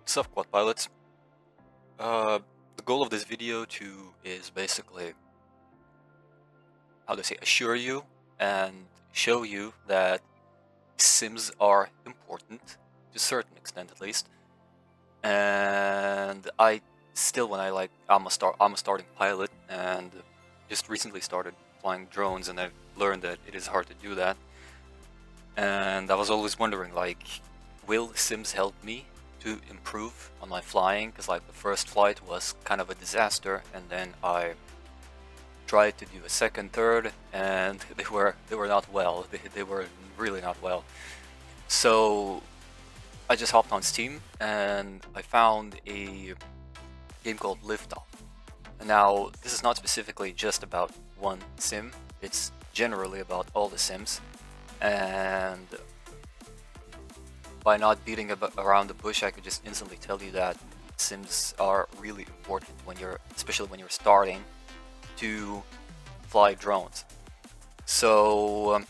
What's up, quad pilots? The goal of this video is basically, how to say, assure you and show you that sims are important, to a certain extent at least. And I still, I'm a starting pilot, and just recently started flying drones, and I've learned that it is hard to do that. And I was always wondering, like, will sims help me to improve on my flying? Because like the first flight was kind of a disaster, and then I tried to do a second, third, and they were not well. They were really not well. So I just hopped on Steam and I found a game called Liftoff. And now this is not specifically just about one sim, it's generally about all the sims. And by not beating around the bush, I could just instantly tell you that sims are really important especially when you're starting to fly drones. So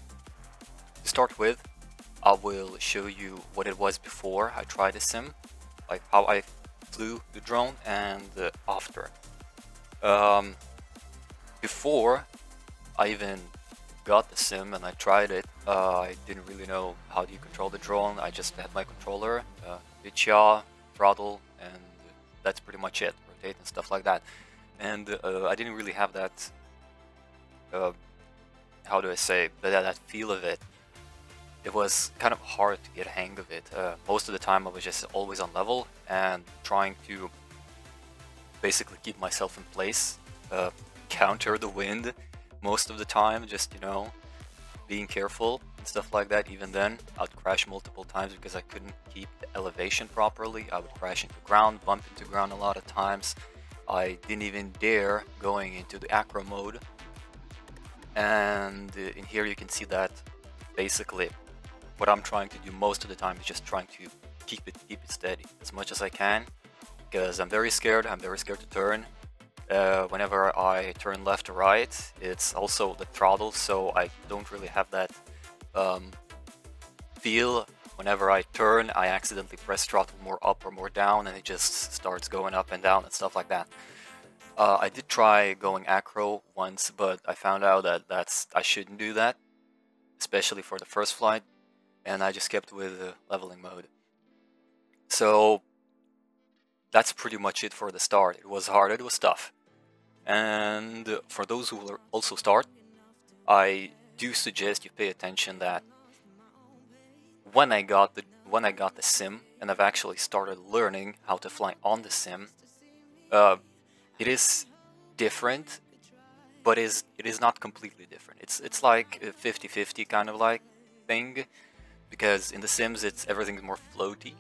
to start with, I will show you what it was before I tried a sim, like how I flew the drone, and after. Before I even got the sim and I tried it, I didn't really know how do you control the drone. I just had my controller, hit yaw, throttle, and that's pretty much it, rotate and stuff like that. And I didn't really have that, how do I say, that feel of it. It was kind of hard to get a hang of it. Most of the time I was just always on level and trying to basically keep myself in place, counter the wind most of the time, just, you know, being careful and stuff like that. Even then, I'd crash multiple times because I couldn't keep the elevation properly. I would crash into ground, bump into ground a lot of times. I didn't even dare going into the acro mode. And in here you can see that basically what I'm trying to do most of the time is just trying to keep it steady as much as I can, because I'm very scared to turn. Whenever I turn left or right, it's also the throttle, so I don't really have that feel. Whenever I turn, I accidentally press throttle more up or more down, and it just starts going up and down and stuff like that. I did try going acro once, but I found out that I shouldn't do that, especially for the first flight, and I just kept with leveling mode. So that's pretty much it for the start. It was hard, it was tough. And for those who will also start, I do suggest you pay attention that when I got the sim and I've actually started learning how to fly on the sim, it is different, but it is not completely different. It's like a 50-50 kind of like thing, because in the sims everything's more floaty,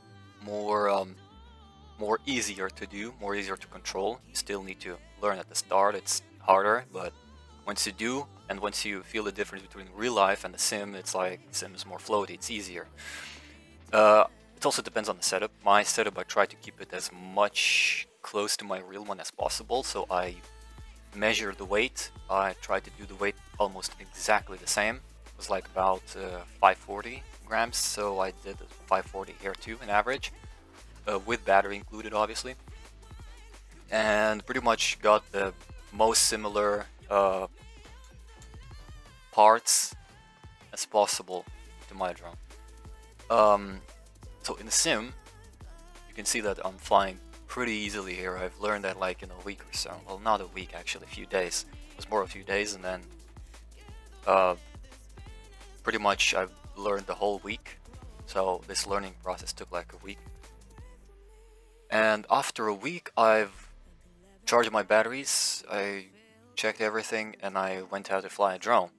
more easier to do, more easier to control. You still need to learn at the start, it's harder, but once you do, and once you feel the difference between real life and the sim, it's like sim is more floaty, it's easier. It also depends on the setup. My setup, I try to keep it as much close to my real one as possible, so I measure the weight. I try to do the weight almost exactly the same. It was like about 540 grams, so I did 540 here too, an average. With battery included, obviously, and pretty much got the most similar parts as possible to my drone. So in the sim, you can see that I'm flying pretty easily here. I've learned that like in a week or so. Well, not a week actually, a few days. It was more a few days, and then pretty much I've learned the whole week. So this learning process took like a week. And after a week, I've charged my batteries, I checked everything, and I went out to fly a drone.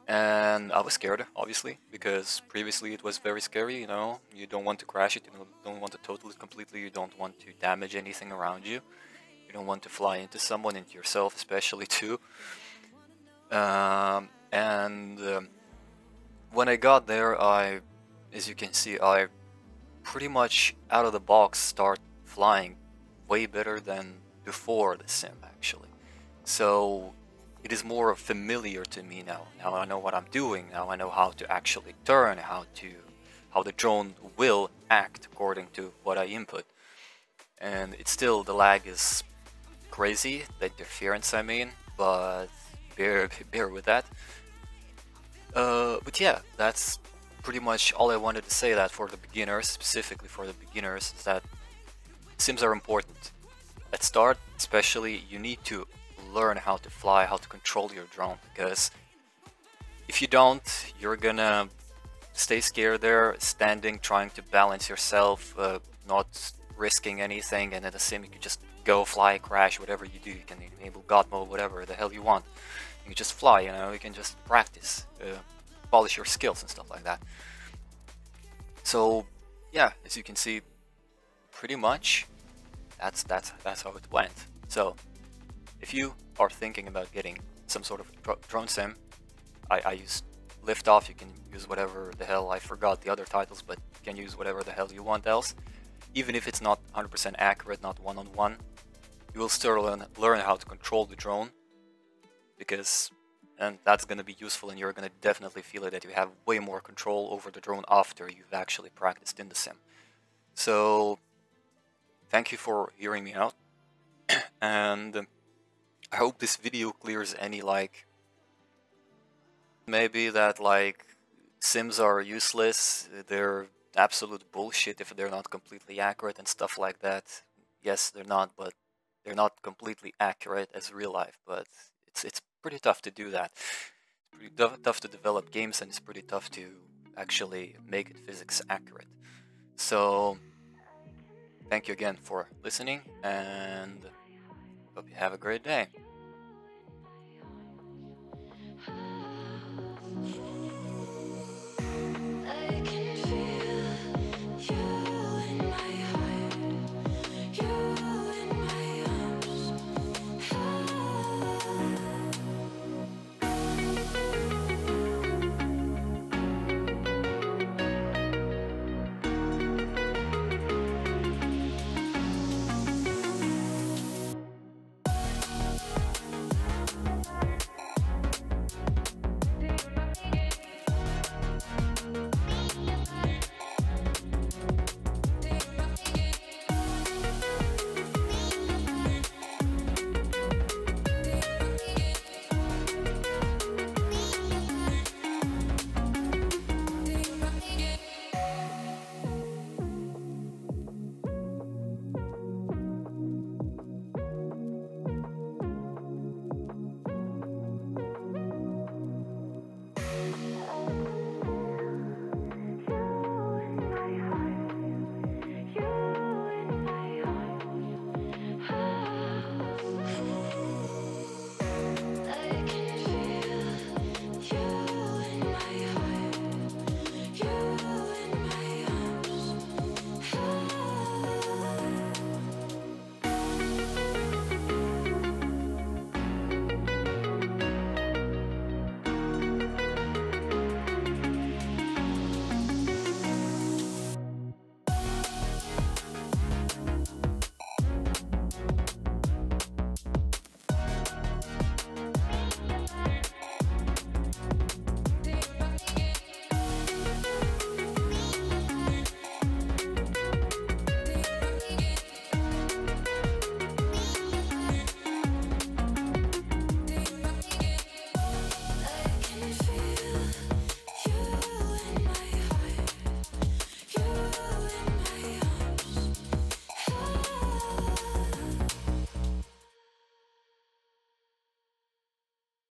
And I was scared, obviously, because previously it was very scary, you know, you don't want to crash it, you don't want to total it completely, you don't want to damage anything around you, you don't want to fly into someone, into yourself especially too. When I got there, as you can see, I pretty much out of the box start flying way better than before the sim, actually. So it is more familiar to me now. Now I know what I'm doing. Now I know how to actually turn, how the drone will act according to what I input. And it's still, the lag is crazy, the interference I mean, but bear with that. But yeah, that's pretty much all I wanted to say. That for the beginners, specifically for the beginners, is that sims are important. At start, especially, you need to learn how to fly, how to control your drone, because if you don't, you're gonna stay scared there, standing, trying to balance yourself, not risking anything, and in the sim you can just go, fly, crash, whatever you do. You can enable God mode, whatever the hell you want. You can just fly, you know, you can just practice, polish your skills and stuff like that. So yeah, as you can see, pretty much that's how it went. So if you are thinking about getting some sort of drone sim, I use Liftoff. You can use whatever the hell, I forgot the other titles, but you can use whatever the hell you want else. Even if it's not 100% accurate, not one-on-one, you will still learn how to control the drone, and that's going to be useful, and you're going to definitely feel it, that you have way more control over the drone after you've actually practiced in the sim. So thank you for hearing me out, and I hope this video clears any, like, maybe that, like, sims are useless, they're absolute bullshit if they're not completely accurate and stuff like that. Yes, they're not, but they're not completely accurate as real life, but it's pretty tough to do that. It's pretty tough to develop games, and it's pretty tough to actually make it physics accurate. So thank you again for listening, and hope you have a great day.